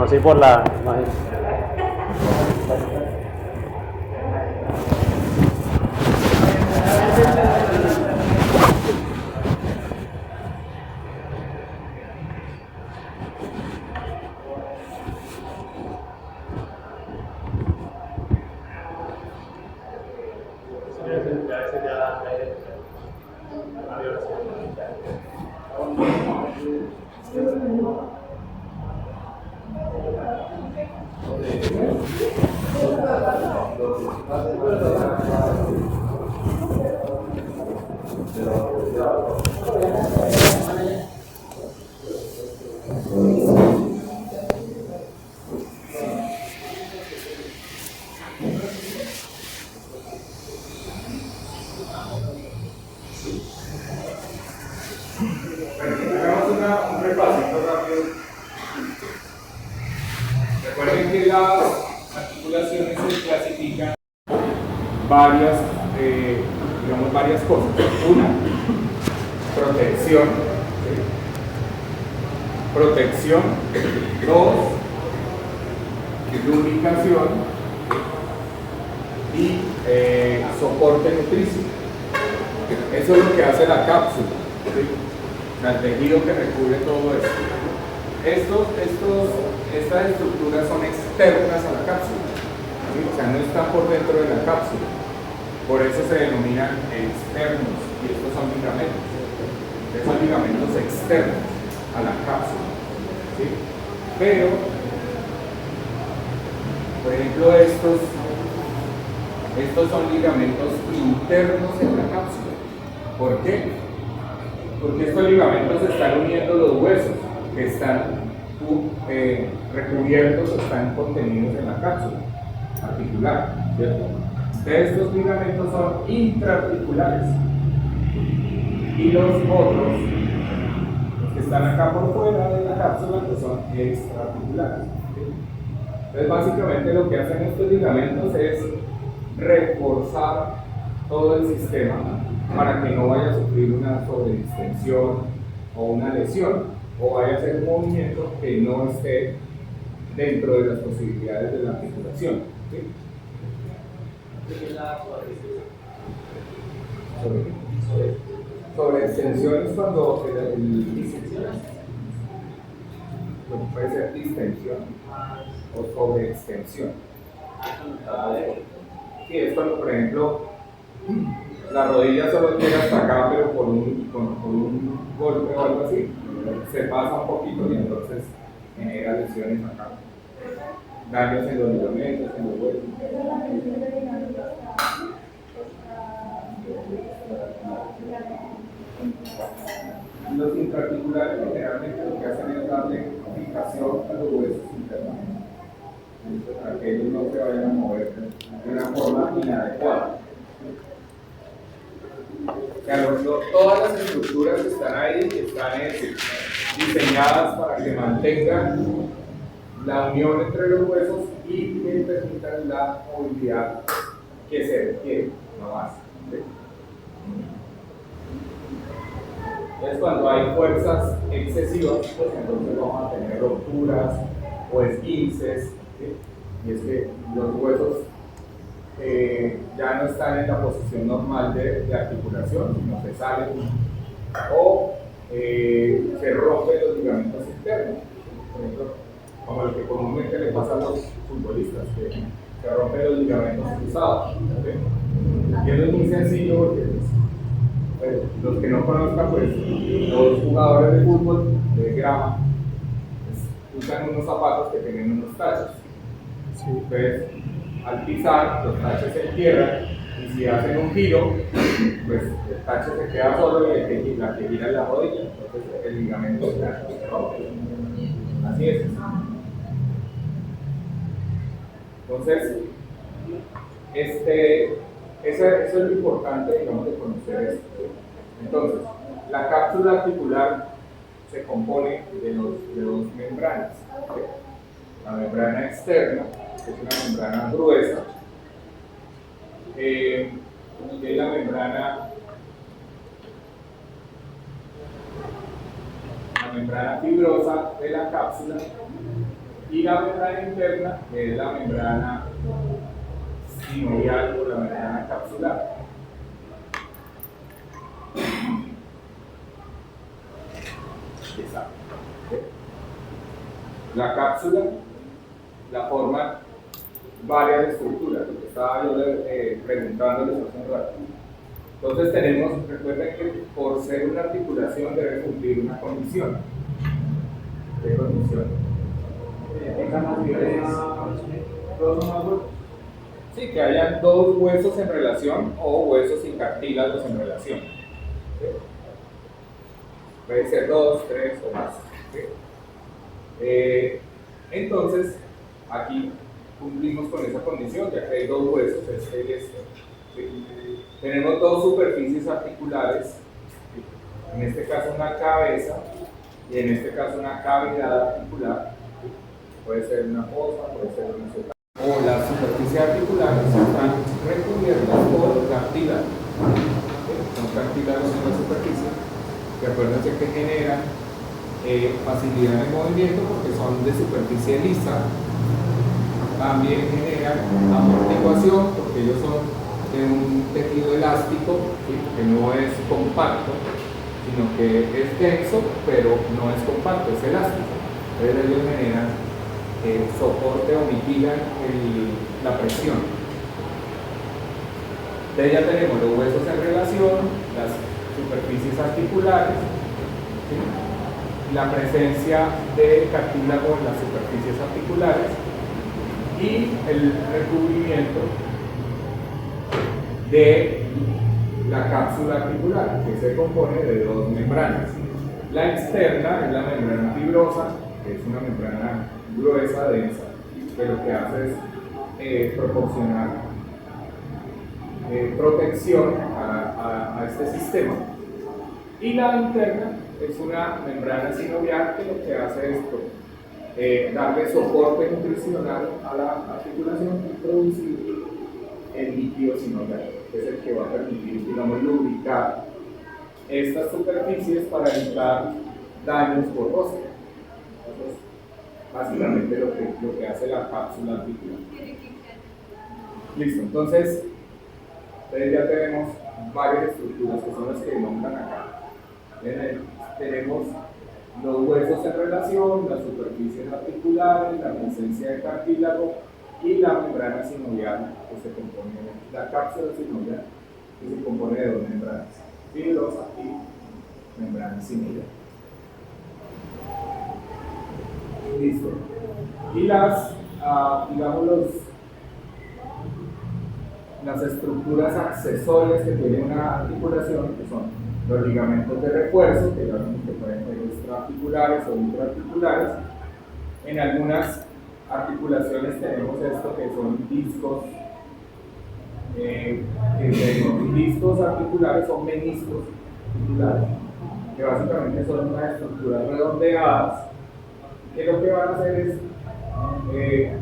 así por la imagen. Un repasito rápido. Recuerden que las articulaciones se clasifican varias cosas. Una, protección. ¿Sí? Protección. Dos, lubricación. Y soporte nutricio. Eso es lo que hace la cápsula. ¿Sí? El tejido que recubre todo esto. Estas estructuras son externas a la cápsula, ¿sí? O sea, no están por dentro de la cápsula. Por eso se denominan externos, y estos son ligamentos. Estos son ligamentos externos a la cápsula, ¿sí? Pero, por ejemplo, estos son ligamentos internos en la cápsula. ¿Por qué? Porque estos ligamentos están uniendo los huesos que están recubiertos o están contenidos en la cápsula articular, ¿cierto? Estos ligamentos son intraarticulares y los otros, los que están acá por fuera de la cápsula, pues son extraarticulares, ¿sí? Entonces básicamente lo que hacen estos ligamentos es reforzar todo el sistema para que no vaya a sufrir una sobredistensión o una lesión, o vaya a hacer un movimiento que no esté dentro de las posibilidades de la articulación, ¿sí? Sobre extensiones cuando puede ser distensión o sobreextensión. Sí, es cuando, por ejemplo, la rodilla solo llega hasta acá, pero por un golpe o algo así, se pasa un poquito y entonces genera lesiones acá. Daños en los ligamentos, en los huesos. Los intraarticulares generalmente lo que hacen es darle fijación a los huesos internamente, para que ellos no se vayan a mover de una forma inadecuada. O sea, todas las estructuras que están ahí están diseñadas para que mantengan la unión entre los huesos y que permitan la movilidad que se requiere, no más. ¿Sí? Entonces, cuando hay fuerzas excesivas, pues entonces vamos a tener rupturas o esguinces, ¿sí? Y es que los huesos ya no están en la posición normal de articulación, sino se salen o se rompen los ligamentos internos. Por ejemplo, como lo que comúnmente le pasa a los futbolistas, que se rompen los ligamentos cruzados. ¿Sí? Y eso es muy sencillo porque pues, los que no conozcan, pues los jugadores de fútbol de grama pues, usan unos zapatos que tienen unos tachos. Sí. Entonces, al pisar, los tachos se entierran y si hacen un giro, pues el tacho se queda solo y la que gira es la rodilla, entonces el ligamento se rompe. Así es. Entonces, eso es lo importante, digamos, de conocer esto. Entonces, la cápsula articular se compone de dos membranas. ¿Sí? La membrana externa, que es una membrana gruesa, y la membrana fibrosa de la cápsula, Y la membrana interna es la membrana sinovial o la membrana capsular. Exacto. La cápsula la forman varias estructuras, lo que estaba yo preguntándoles hace un rato. Entonces recuerden que por ser una articulación debe cumplir una condición. ¿Qué condición? Sí, que hayan dos huesos en relación o huesos y cartílagos en relación. ¿Sí? Puede ser 2, 3 o más. ¿Sí? Entonces, aquí cumplimos con esa condición, ya que hay dos huesos, este y este. ¿Sí? Tenemos dos superficies articulares, ¿sí? En este caso una cabeza y en este caso una cavidad articular. ¿Sí? Puede ser una fosa, puede ser una seta. O las superficies articulares están recubiertas por cartílagos. ¿Sí? Son cartílagos en la superficie que acuérdense que generan facilidad de movimiento porque son de superficie lisa. También generan amortiguación porque ellos son de un tejido elástico, ¿sí? Que no es compacto, sino que es denso, pero no es compacto, es elástico. Entonces ellos generan soporte o mitigan la presión. Entonces ya tenemos los huesos en relación, las superficies articulares, ¿sí? La presencia de cartílago en las superficies articulares y el recubrimiento de la cápsula articular, que se compone de dos membranas. La externa es la membrana fibrosa, que es una membrana gruesa, densa, que lo que hace es proporcionar protección a este sistema. Y la interna es una membrana sinovial que lo que hace es darle soporte nutricional a la articulación y producir el líquido sinovial, que es el que va a permitir, digamos, lubricar estas superficies para evitar daños por roce. Entonces, básicamente lo que hace la cápsula articular. Listo, entonces ya tenemos varias estructuras que son las que nombran acá. Tenemos los huesos en relación, las superficies articulares, la presencia de cartílago y la membrana sinovial, que se compone de la cápsula sinovial, que se compone de dos membranas, fibrosa y membrana sinovial. Listo. Y las estructuras accesorias que tiene una articulación, que son los ligamentos de refuerzo, que pueden ser extraarticulares o intraarticulares. En algunas articulaciones tenemos esto que son discos, discos articulares o meniscos articulares, que básicamente son unas estructuras redondeadas, que lo que van a hacer es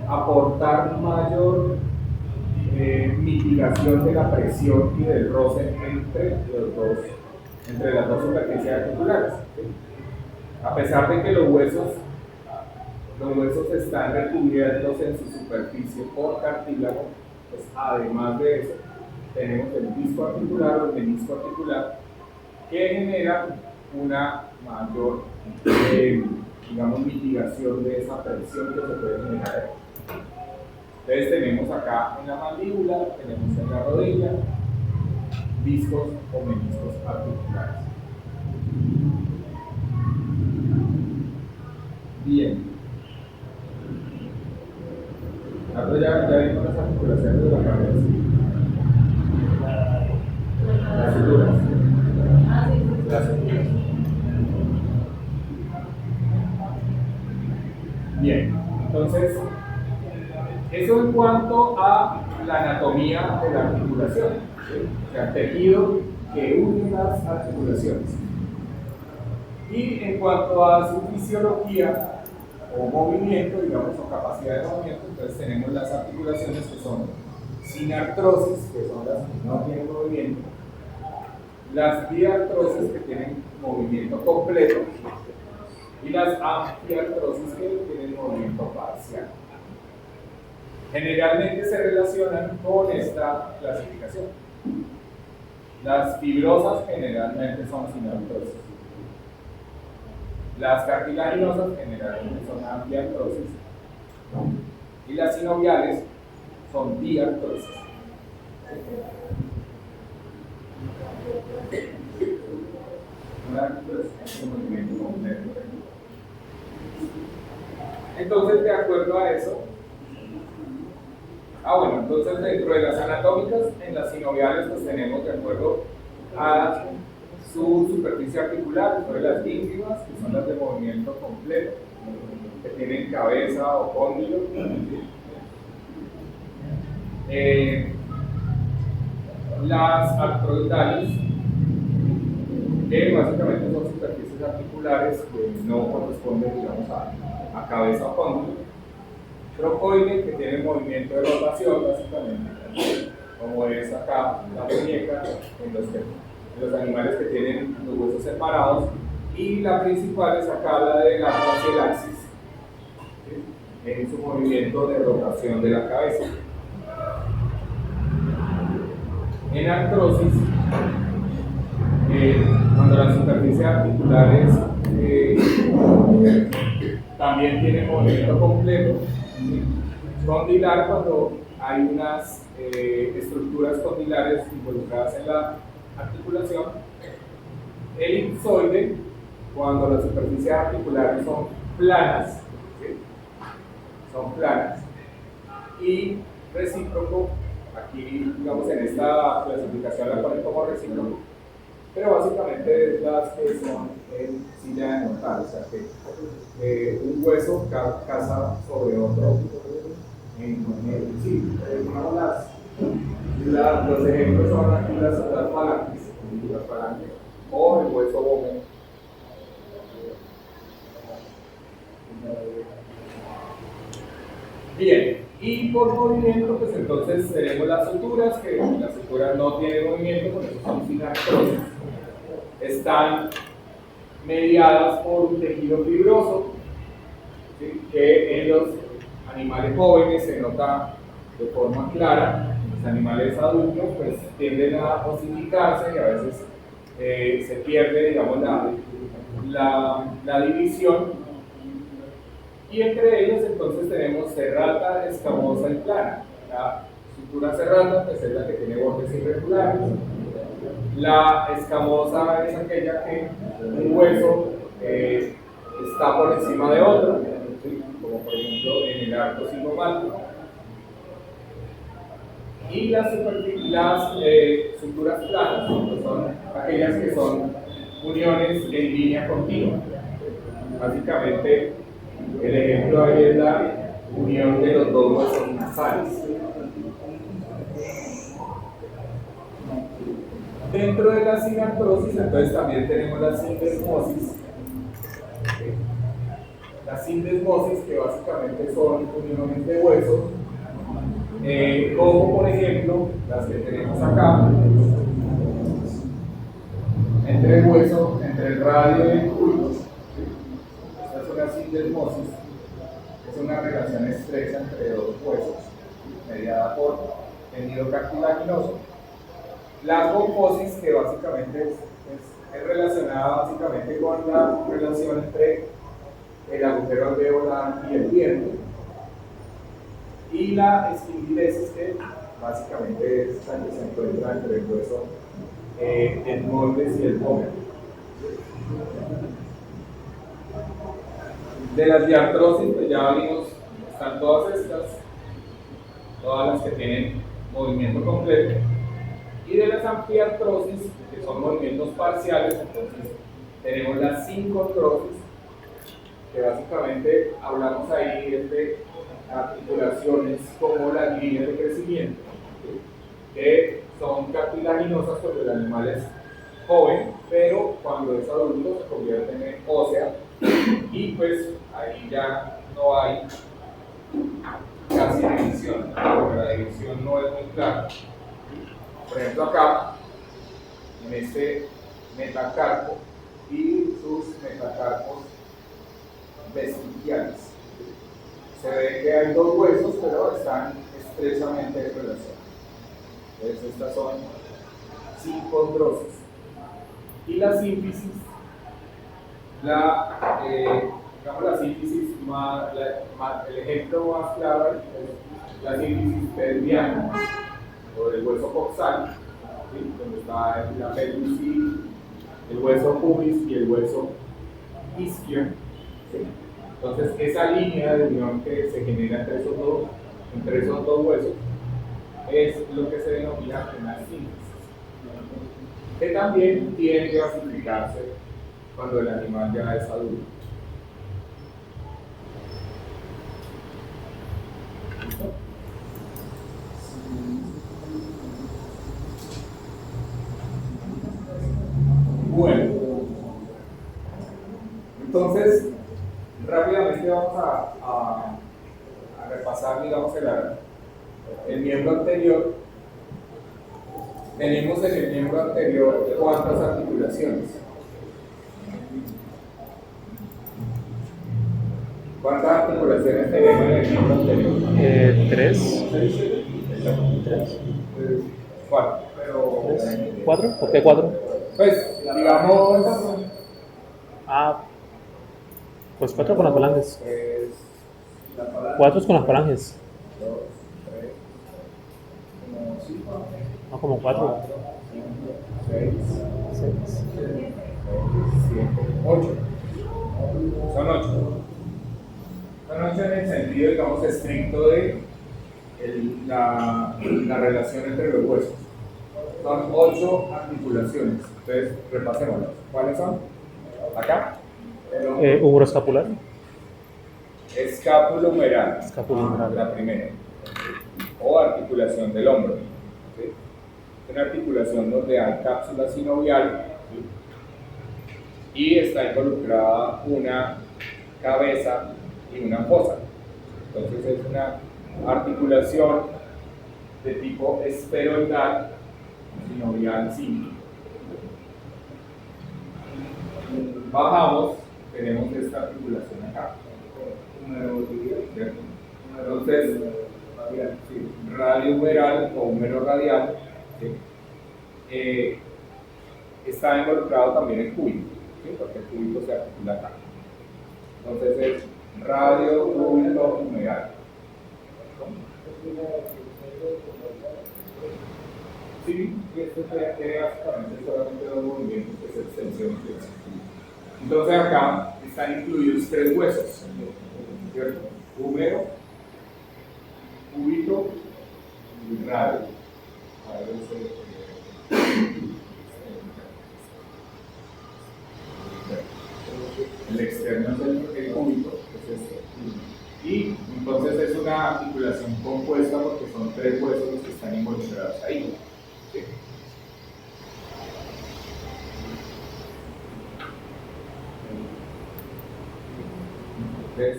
aportar mayor mitigación de la presión y del roce entre las dos superficies articulares. ¿Sí? A pesar de que los huesos están recubiertos en su superficie por cartílago, pues además de eso tenemos el disco articular o el menisco articular que genera una mayor mitigación de esa presión que se puede generar. Entonces tenemos acá en la mandíbula, tenemos en la rodilla, discos o meniscos articulares. Bien. Ahora ya vimos las articulaciones de la cabeza. Las suturas. Las suturas. Bien, entonces, eso en cuanto a la anatomía de la articulación, ¿sí? O sea, tejido que une las articulaciones. Y en cuanto a su fisiología o movimiento, digamos, o capacidad de movimiento, entonces tenemos las articulaciones que son sin artrosis, que son las que no tienen movimiento, las diartrosis, que tienen movimiento completo, y las anfiartrosis que tienen movimiento parcial. Generalmente se relacionan con esta clasificación. Las fibrosas generalmente son sin artrosis. Las cartilaginosas generalmente son anfiartrosis. Y las sinoviales son diartrosis. Entonces, de acuerdo a eso, bueno, entonces dentro de las anatómicas, en las sinoviales, pues tenemos de acuerdo a su superficie articular, sobre las íntimas, que son las de movimiento completo, que tienen cabeza o cóndilo. Las artroidales, que básicamente son superficies articulares que no corresponden, digamos, a cabeza o cóndilo. Trocoide, que tiene movimiento de rotación, básicamente, como es acá la muñeca, en los animales que tienen los huesos separados, y la principal es acá la de la facielaxis, ¿sí? En su movimiento de rotación de la cabeza. En artrosis, cuando las superficies articulares también tienen movimiento completo, condilar, cuando hay unas estructuras condilares involucradas en la articulación. Elipsoide, cuando las superficies articulares son planas, ¿sí? Son planas. Y recíproco, aquí, digamos, en esta clasificación la ponen como recíproco, pero básicamente es las que son en silla de montar, o sea que un hueso casa sobre otro. Sí, los ejemplos son aquí las falanges, o el hueso bóveda. Bien, y por movimiento, pues entonces tenemos las suturas, que las suturas no tienen movimiento, por eso son sin artrosis. Están mediadas por un tejido fibroso, ¿sí? Que en los animales jóvenes se nota de forma clara. Los animales adultos pues tienden a osificarse y a veces se pierde, digamos, la división. Y entre ellos entonces tenemos serrata, escamosa y plana. La sutura serrata pues es la que tiene bordes irregulares. La escamosa es aquella que un hueso está por encima de otro, ¿sí? Como por ejemplo en el arco cigomático. Y las suturas planas pues son aquellas que son uniones en línea continua. Básicamente, el ejemplo ahí es la unión de los dos huesos nasales. Dentro de la sinartrosis, entonces también tenemos la sindesmosis. La sindesmosis, que básicamente son uniones de huesos, como por ejemplo las que tenemos acá, entre el hueso, entre el radio y el culto. Esta es una sindesmosis, es una relación estrecha entre dos huesos, mediada por tejido cartilaginoso. La composis, que básicamente es relacionada básicamente con la relación entre el agujero alveolar y el diente. Y la esfindilesis, que básicamente es la que se encuentra entre el hueso etmoides y el pómero. De las diartrosis, pues ya vimos, están todas estas, todas las que tienen movimiento completo. Y de las anfiartrosis, que son movimientos parciales, entonces tenemos las sincotrosis, que básicamente hablamos ahí de articulaciones como las líneas de crecimiento, ¿sí? Que son cartilaginosas cuando el animal es joven, pero cuando es adulto se convierten en ósea, y pues ahí ya no hay casi división, porque la división no es muy clara. Por ejemplo, acá, en este metacarpo y sus metacarpos vestigiales. Se ve que hay dos huesos, pero están estrechamente relacionados. Entonces, estas son sincondrosis. Y la sínfisis, digamos la sínfisis el ejemplo más claro es la sínfisis pelviana, o del hueso coxal, ¿sí? Donde está la pelvis y el hueso pubis y el hueso isquio, ¿sí? Entonces, esa línea de unión que se genera entre esos dos huesos es lo que se denomina una sínfisis, que también tiende a simplificarse cuando el animal ya es adulto. ¿Listo? Bueno, entonces rápidamente vamos a repasar, digamos, el miembro anterior. Tenemos en el miembro anterior cuántas articulaciones. ¿Cuántas articulaciones tenemos en el miembro anterior? Tres. Cuatro. ¿Cuatro? ¿Por qué cuatro? Pues, digamos, Pues cuatro con las falanges. Cuatro es con las falanges. No, como cuatro. 6, 6. 7, 8. Son 8. Son 8 en el sentido, digamos, estricto de la relación entre los huesos. Son 8 articulaciones. Entonces, repasémoslas. ¿Cuáles son? Acá. Húmero escapular. Escápulo-humeral. Escapulo-humeral. La primera. O articulación del hombro. ¿Sí? Una articulación donde hay cápsula sinovial, ¿sí? Y está involucrada una cabeza y una fosa. Entonces es una articulación de tipo esferoidal, sinovial simple. Bajamos, tenemos esta articulación acá. Entonces, sí, radio humeral o húmero radial, ¿sí? Está involucrado también el cúbito, ¿sí? Porque el cúbito se articula acá. Entonces es radio cúbito humeral. Sí, esto tiene básicamente solamente dos movimientos, que es extensión y flexión. Entonces acá están incluidos 3 huesos, ¿cierto? Húmero, cúbito y radio. El externo es el cúbito, es este. Y entonces es una articulación compuesta porque son 3 huesos los que están involucrados ahí. ¿Sí?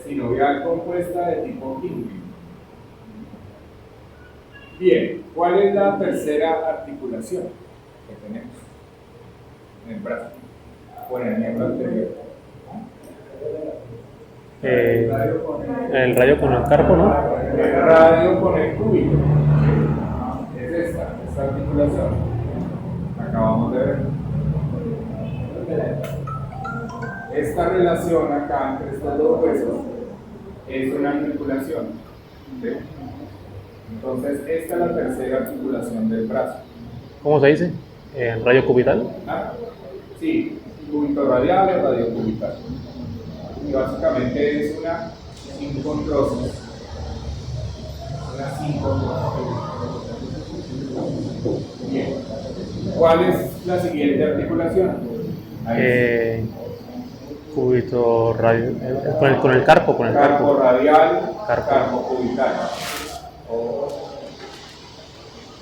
Sinovial compuesta de tipo íngreme. Bien, ¿cuál es la tercera articulación que tenemos en el brazo o en el miembro anterior? El radio con el carpo, ¿no? El radio con el cúbito. Es esta articulación. Acabamos de ver. Esta relación acá entre estos dos huesos es una articulación. ¿Sí? Entonces, esta es la tercera articulación del brazo. ¿Cómo se dice? ¿El radio cubital? Sí, cúbito radial o radio cubital. Y básicamente es una sincondrosis. Bien. ¿Cuál es la siguiente articulación? Cúbito radio. Con el carpo, con el carpo. carpo. Radial, carpo cubital. O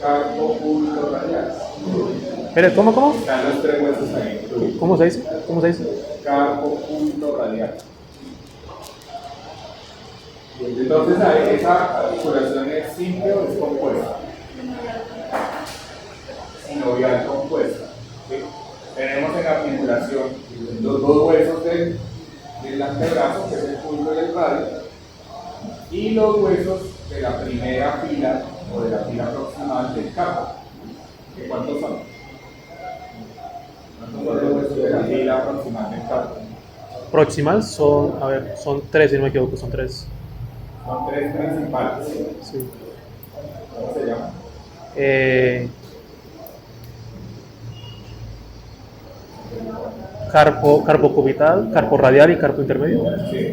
carpo cúbito radial. Espera, ¿cómo? Están los 3 huesos ahí. ¿Cómo se dice? Carpo cúbito radial. Entonces, esa articulación es simple o es compuesta. Sinovial compuesta. ¿Sí? Tenemos en la articulación los 2 huesos del antebrazo, que es el carpo. ¿Cuántos son? ¿Cuántos son los huesos de la fila proximal del carpo? Proximal son, a ver, son 3, si no me equivoco, son 3. Son 3 principales. Sí. ¿Cómo se llaman? Carpo cubital, carpo radial y carpo intermedio. Sí.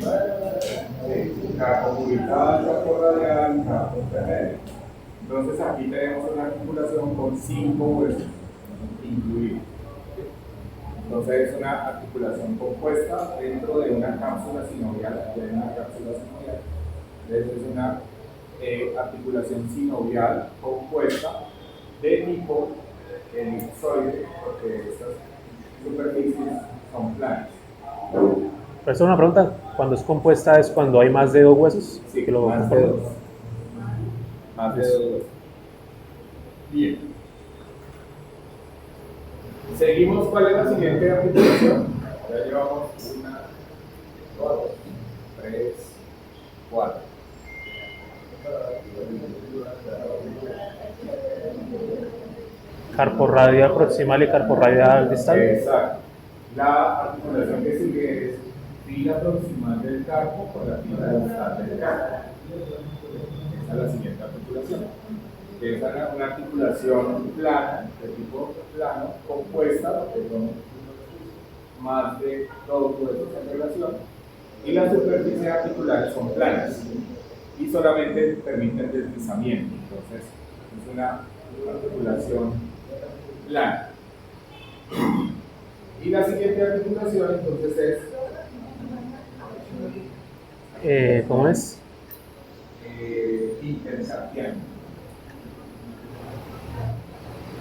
Carpo cubital, carpo radial, carpo intermedio. Entonces aquí tenemos una articulación con 5 huesos incluidos. Entonces es una articulación compuesta dentro de una cápsula sinovial. Aquí hay una cápsula sinovial. Entonces es una articulación sinovial compuesta de tipo elipsoide, porque estas superficies son planas. Pero esta es una pregunta, cuando es compuesta es cuando hay más de 2 huesos. Sí, que lo más de conforman. 2. Más de 2 huesos. Bien. Seguimos, ¿cuál es la siguiente articulación? Ya llevamos 1, 2, 3, 4. Carpo radial proximal y carpo radial distal. Exacto. La articulación que sigue es fila proximal del carpo con la fila distal del carpo. Esa es la siguiente articulación. Esa es una articulación plana, de tipo plano, compuesta, porque son más de 2 huesos en relación, y las superficies articulares son planas y solamente permiten deslizamiento. Entonces, es una articulación plana. Y la siguiente articulación, entonces, es ¿Cómo es? intercarpiana.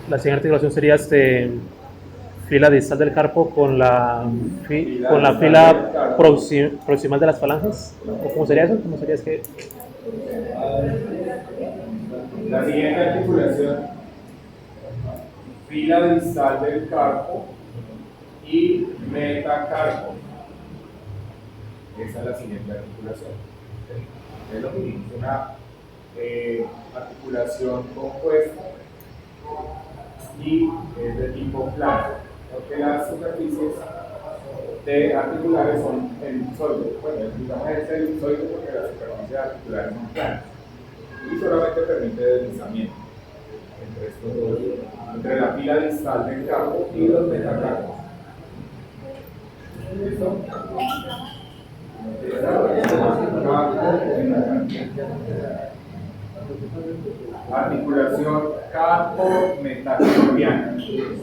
La siguiente articulación sería fila distal del carpo con la fila proximal de las falanges. ¿O cómo sería eso? ¿Cómo sería? Es que La siguiente articulación, fila distal del carpo y metacarpo. Esa es la siguiente articulación. Es lo mismo, es una articulación compuesta y es de tipo plano, porque las superficies de articulares son elipsoides. Bueno, digamos es elipsoide porque las superficies articulares son planas y solamente permite deslizamiento entre estos dos, entre la fila distal del carpo y los metacarpos. ¿Listo? Articulación carpo-metacarpiana. ¿Listo?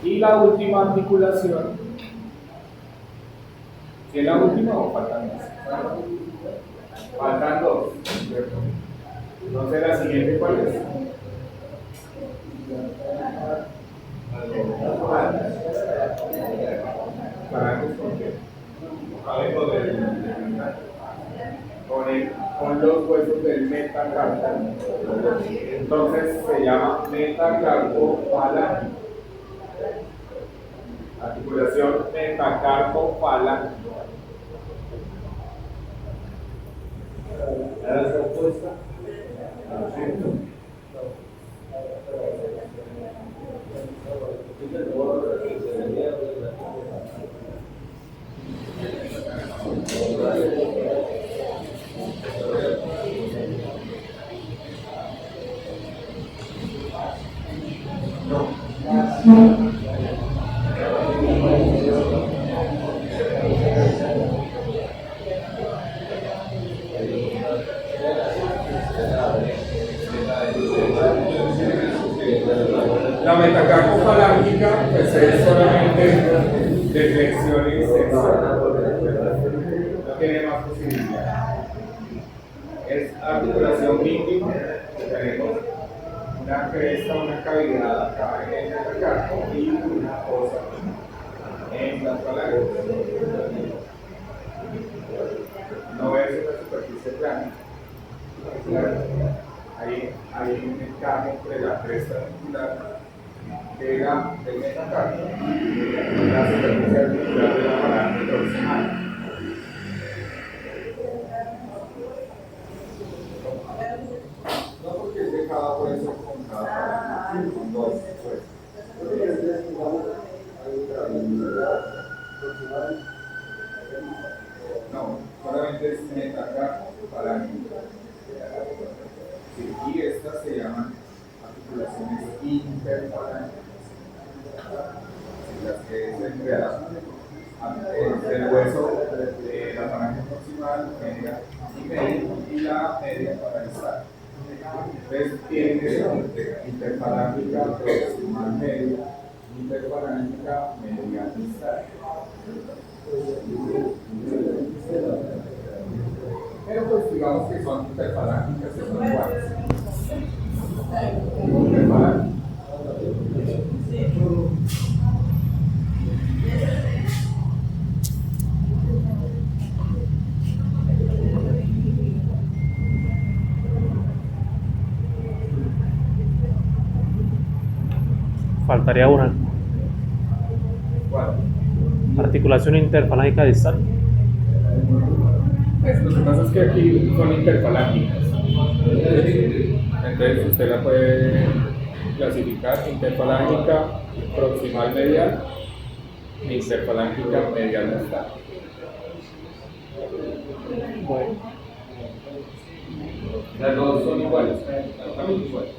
Y la última articulación, ¿sí es la última o faltan dos? Faltan dos, ¿cierto? Entonces la siguiente, ¿cuál es? Falanges con qué? Con los huesos del metacarpo. Entonces se llama metacarpo falángico. Articulación metacarpo falángico. ¿La respuesta? La metacarpo falángica pues es solamente de flexión y extensión, no tiene más posibilidades. Es articulación mínima, tenemos una cresta, una cavidad acá en el metacarpo y una fosa en las falanges. No ves una superficie plana. Hay un encaje entre la cresta articular del metacarpo la superficie articular de la falange proximal. No porque es de cada hueso con cada falange, con dos huesos. No, solamente es metacarpo falángica. Sí, y estas se llaman articulaciones interfalángicas. Las que se crean entre el hueso de la falange proximal, media y media, y la media paralisal. Entonces tienen interfalángica proximal media, interfalángica media distal. Pero pues digamos que son interfalángicas, que son iguales. Interfalángicas. Faltaría una. ¿Cuál? Articulación interfalángica distal. Pues lo que pasa es que aquí son interfalángicas. Entonces usted la puede clasificar interfalángica proximal medial e interfalángica medial distal. Bueno, Las dos son iguales, exactamente iguales.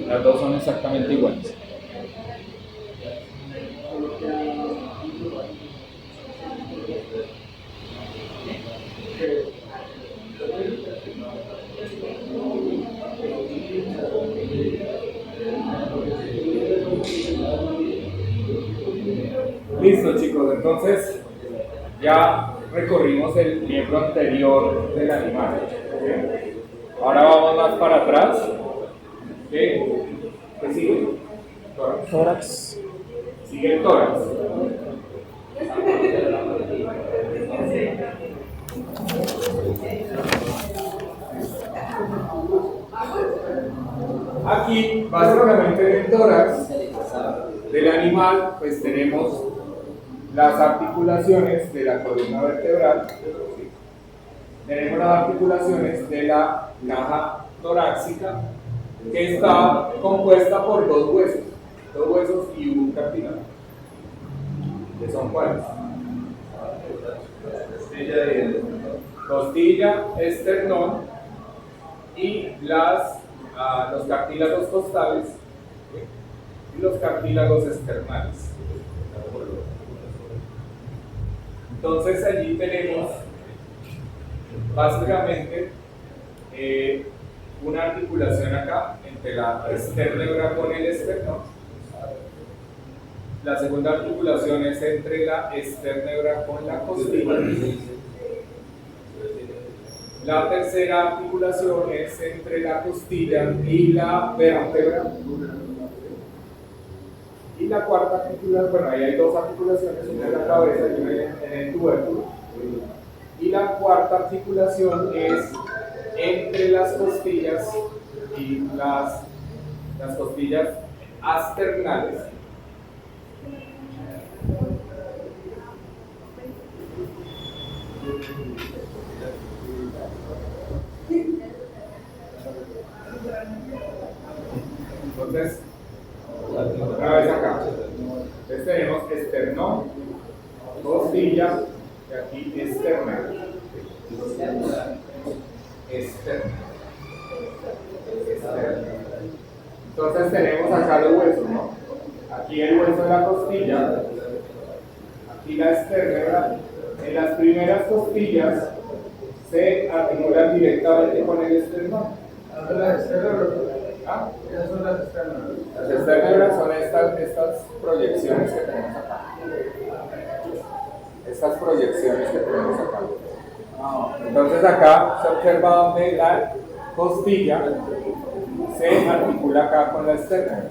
Las dos son exactamente iguales. Listo, chicos, entonces ya recorrimos el miembro anterior del animal. ¿Okay? Ahora vamos más para atrás. ¿Okay? ¿Qué sigue? Tórax. tórax. Sigue el tórax. Aquí, básicamente en el tórax del animal, pues tenemos las articulaciones de la columna vertebral, ¿sí? Tenemos las articulaciones de la caja torácica, que está compuesta por dos huesos y un cartílago. ¿Qué son cuáles? Costilla, esternón y los cartílagos costales, ¿sí? Y los cartílagos esternales. Entonces allí tenemos básicamente una articulación acá entre la esternebra con el esternón. La segunda articulación es entre la esternebra con la costilla. La tercera articulación es entre la costilla y la vértebra. Y la cuarta articulación, bueno, ahí hay dos articulaciones, una en la cabeza y una en el tubérculo. Y la cuarta articulación es entre las costillas y las costillas asternales. Entonces, otra vez acá. Entonces tenemos esternón, costilla y aquí esternal. Entonces tenemos acá los huesos, ¿no? Aquí el hueso de la costilla, aquí la esternebra. En las primeras costillas se articulan directamente con el esternón. ¿Ah? Las esternebras son estas proyecciones que tenemos acá. Estas proyecciones que tenemos acá. Entonces acá se observa donde la costilla se articula acá con la esternebra.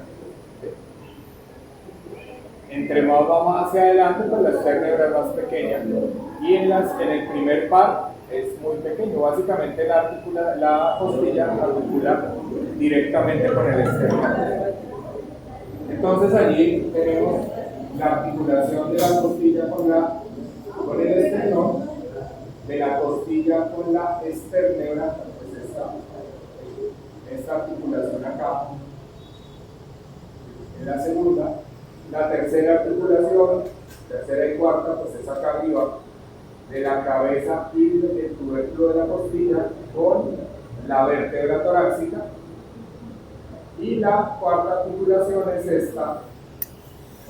Entre más vamos hacia adelante, pues la esternebra es más pequeña. Y en el primer par es muy pequeño. Básicamente la costilla articula directamente con el esternón. Entonces allí tenemos la articulación de la costilla con el esternón, de la costilla con la esternebra, pues esta articulación acá, en la segunda. La tercera articulación, tercera y cuarta, pues es acá arriba, de la cabeza y del tubérculo de la costilla con la vértebra torácica. Y la cuarta articulación es esta,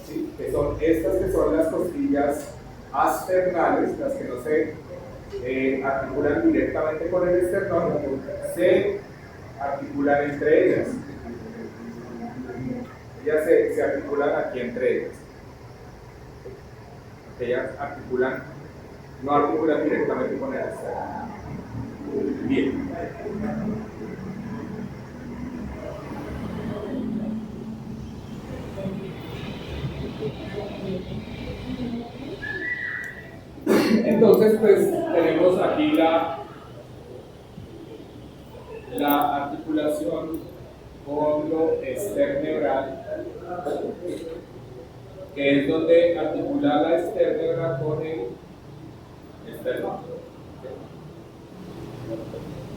¿sí? Que son estas que son las costillas asternales, las que no se articulan directamente con el esternón, se articulan entre ellas. Ellas se articulan aquí entre ellas. Ellas articulan, no articulan directamente con el esternón. Bien. Entonces, pues tenemos aquí la articulación con lo esternebral, que es donde articula la esternebra con el esternón.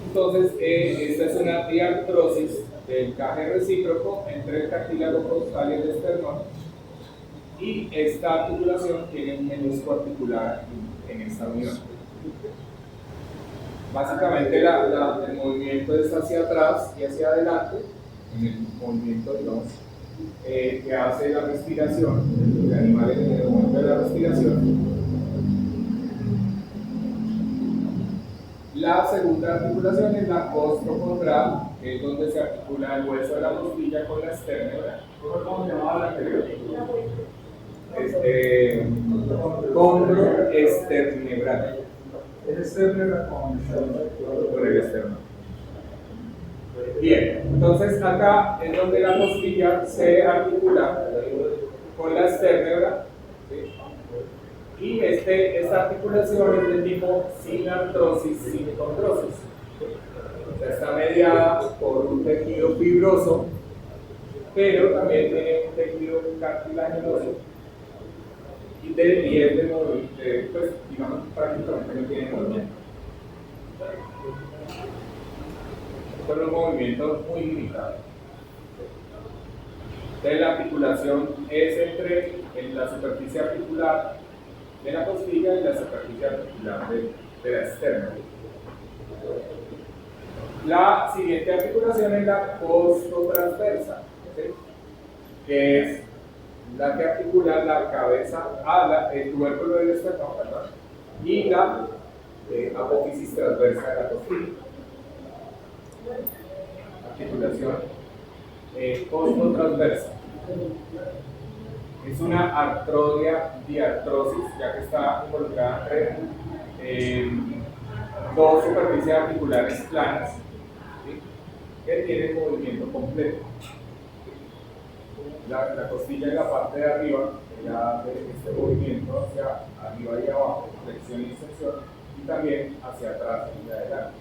Entonces, esta es una diartrosis del encaje recíproco entre el cartílago costal y el esternón, y esta articulación tiene un menisco articular en esta unión. Básicamente el movimiento es hacia atrás y hacia adelante, en el movimiento, digamos, que hace la respiración, el animal en el momento de la respiración. La segunda articulación es la costrocondral, que es donde se articula el hueso de la costilla con la esternebra. ¿Cómo se llamaba la anterior? Condro esternebral. El esternebra con el esternón. Bien, entonces acá es donde la costilla se articula con la esternebra, ¿sí? Y esta articulación es de tipo sin artrosis, sin condrosis. O sea, está mediada por un tejido fibroso, pero también tiene un tejido cartilaginoso y es de movimiento, pues digamos prácticamente no tiene movimiento. Son los movimientos muy limitados. Entonces la articulación es entre la superficie articular de la costilla y la superficie articular de la esterna. La siguiente articulación es la costotransversa, ¿sí? Que es la que articula la cabeza, el tubérculo del esternón, y la apófisis transversa de la costilla. Articulación costotransversa. Es una artrodia diartrosis, ya que está involucrada entre dos superficies articulares planas, ¿sí? Que tienen movimiento completo. La costilla en la parte de arriba ya hace este movimiento hacia arriba y abajo, flexión y extensión, y también hacia atrás y adelante.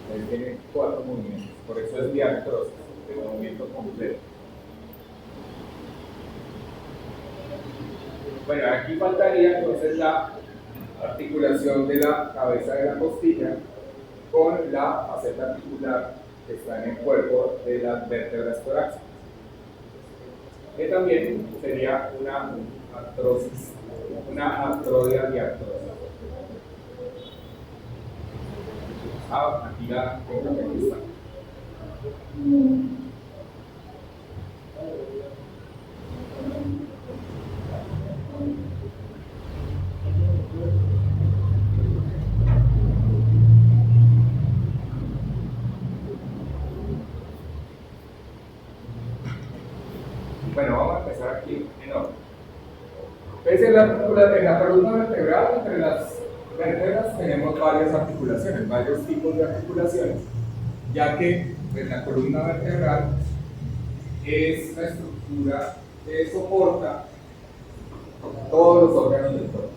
Entonces tiene 4 movimientos, por eso es diartrosis, de movimiento completo. Bueno, aquí faltaría entonces la articulación de la cabeza de la costilla con la faceta articular que está en el cuerpo de las vértebras torácicas, que también sería una artrosis, una artrodia diartrosis. Aquí la tengo que está. Bueno, vamos a empezar aquí en orden. Entonces, en la columna vertebral, entre las vértebras, tenemos varias articulaciones, varios tipos de articulaciones, ya que pues, la columna vertebral es la estructura que soporta todos los órganos del cuerpo.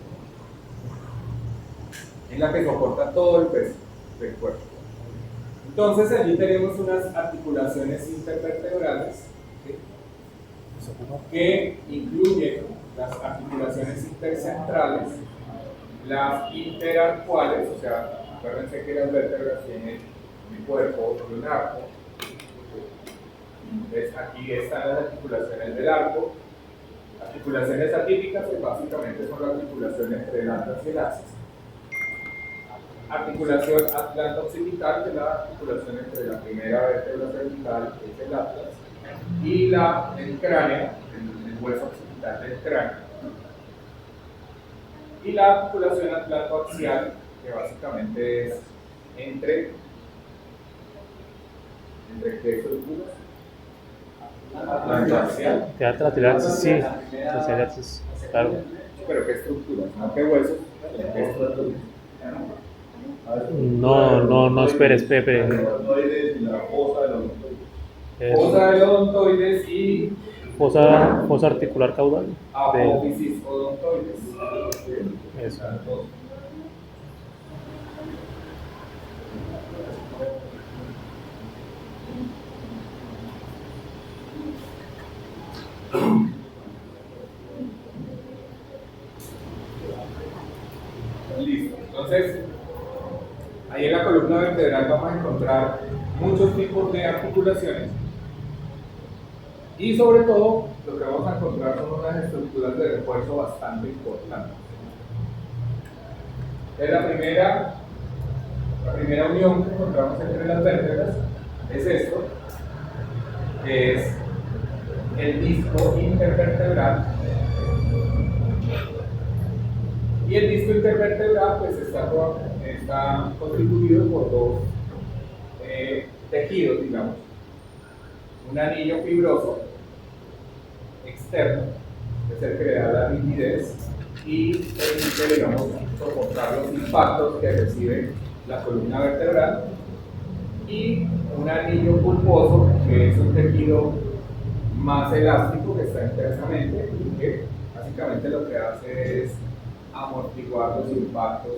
Es la que soporta todo el peso del cuerpo. Entonces, allí tenemos unas articulaciones intervertebrales, ¿sí? que incluye las articulaciones intercentrales, las interarcuales, o sea, acuérdense que las vértebras tienen un cuerpo y un arco. Entonces, aquí están las articulaciones del arco. Articulaciones atípicas, que básicamente son las articulaciones entre el atlas y el axis. Articulación atlanto-occipital, que es la articulación entre la primera vértebra cervical, que es el atlas, y el cráneo, el hueso occipital del cráneo. Y la articulación atlanto-axial, que básicamente es entre qué estructuras. Atlanto-axial. Teatro lateral, sí, hacia el axis, claro. Pero qué estructuras, no qué huesos, pero qué estructuras. No, espere. Fosa del odontoides y Fosa articular caudal. apófisis odontoides. Eso. Listo. Entonces, ahí en la columna vertebral vamos a encontrar muchos tipos de articulaciones y sobre todo lo que vamos a encontrar son unas estructuras de refuerzo bastante importantes. La primera unión que encontramos entre las vértebras es esto, que es el disco intervertebral. Y el disco intervertebral pues está constituido por dos tejidos, digamos. Un anillo fibroso externo, que es el que le da la rigidez y permite, digamos, soportar los impactos que recibe la columna vertebral, y un anillo pulposo, que es un tejido más elástico que está internamente y que básicamente lo que hace es amortiguar los impactos